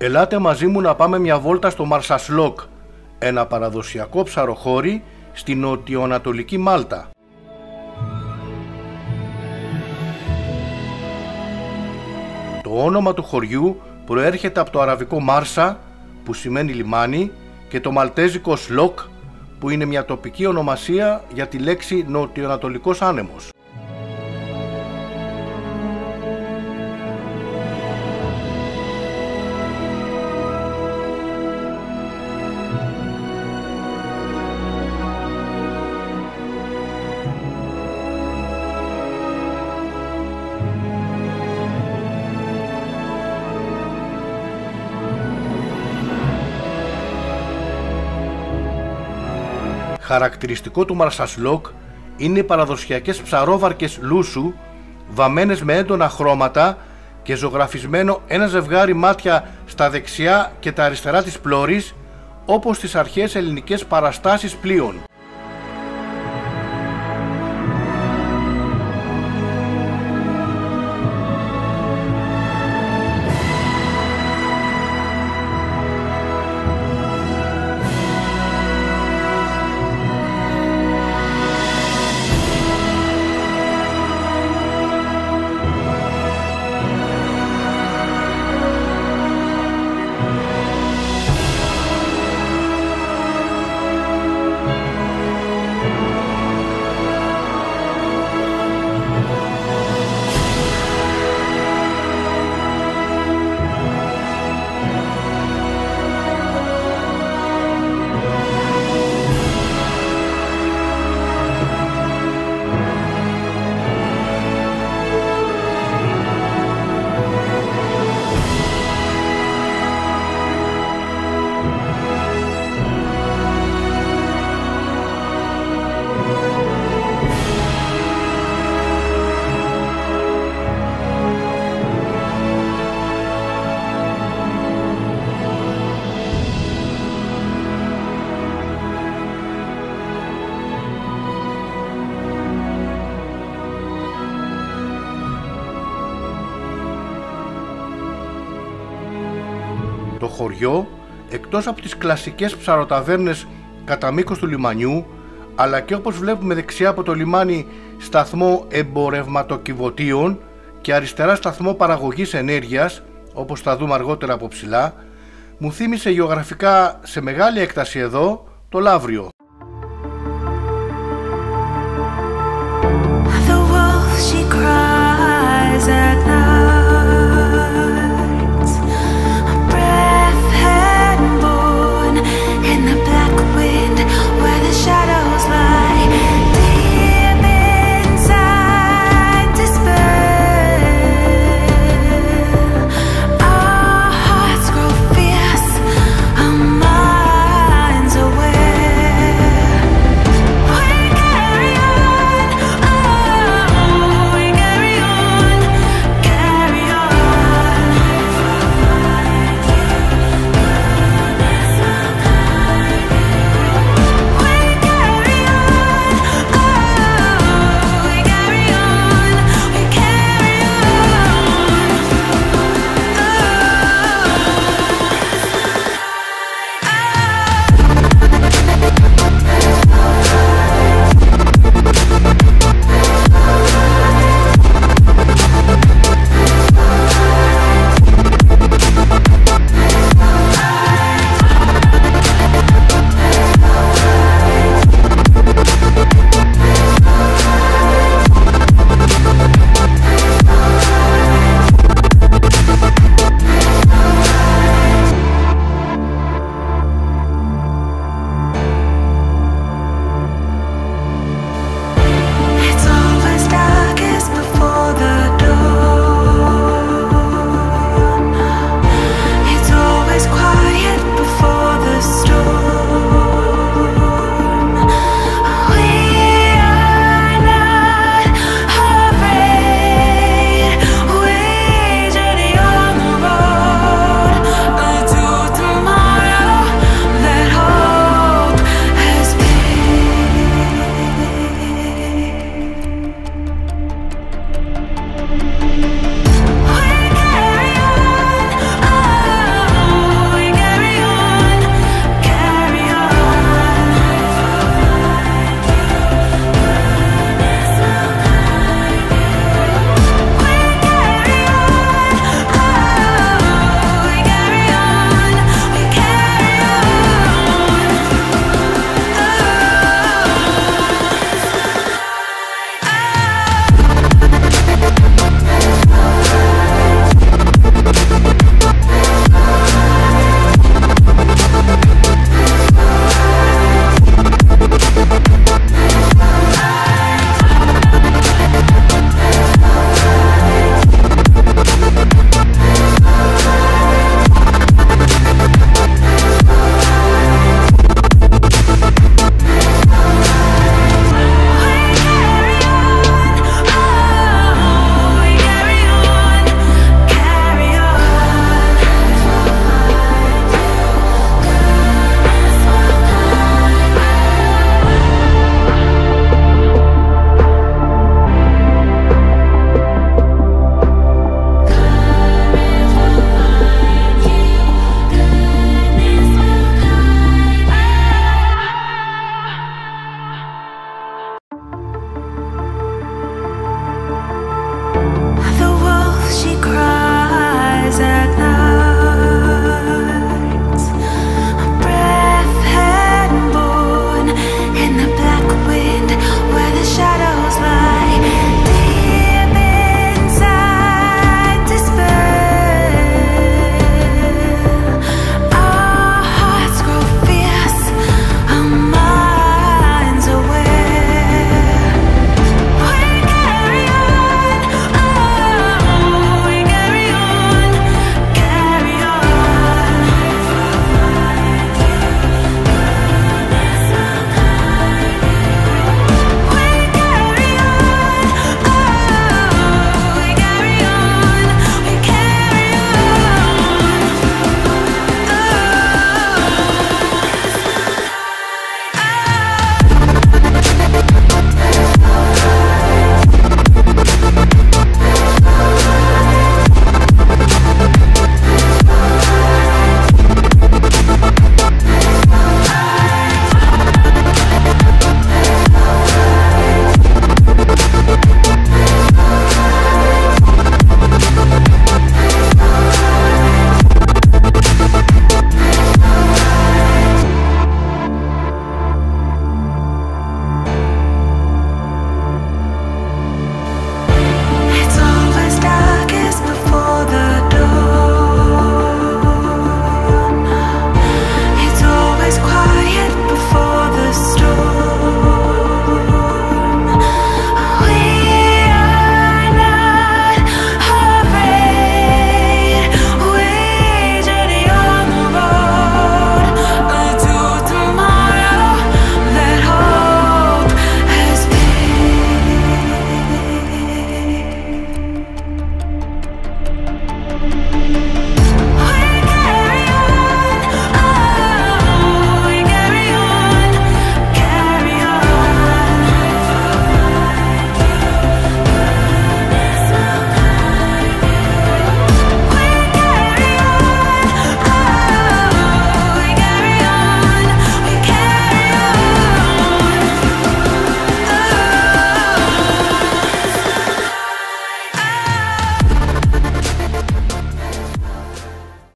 Ελάτε μαζί μου να πάμε μια βόλτα στο Μαρσασλόκ, ένα παραδοσιακό ψαροχώρι στη νοτιοανατολική Μάλτα. Το όνομα του χωριού προέρχεται από το αραβικό Μάρσα, που σημαίνει λιμάνι, και το μαλτέζικο Σλόκ, που είναι μια τοπική ονομασία για τη λέξη νοτιοανατολικός άνεμος. Χαρακτηριστικό του Μαρσασλόκ είναι οι παραδοσιακές ψαρόβαρκες λούσου, βαμμένες με έντονα χρώματα και ζωγραφισμένο ένα ζευγάρι μάτια στα δεξιά και τα αριστερά της πλώρης, όπως στις αρχαίες ελληνικές παραστάσεις πλοίων. Το χωριό, εκτός από τις κλασικές ψαροταβέρνες κατά μήκος του λιμανιού, αλλά και όπως βλέπουμε δεξιά από το λιμάνι σταθμό εμπορευματοκιβωτίων και αριστερά σταθμό παραγωγής ενέργειας, όπως θα δούμε αργότερα από ψηλά, μου θύμισε γεωγραφικά σε μεγάλη έκταση εδώ το Λαύριο.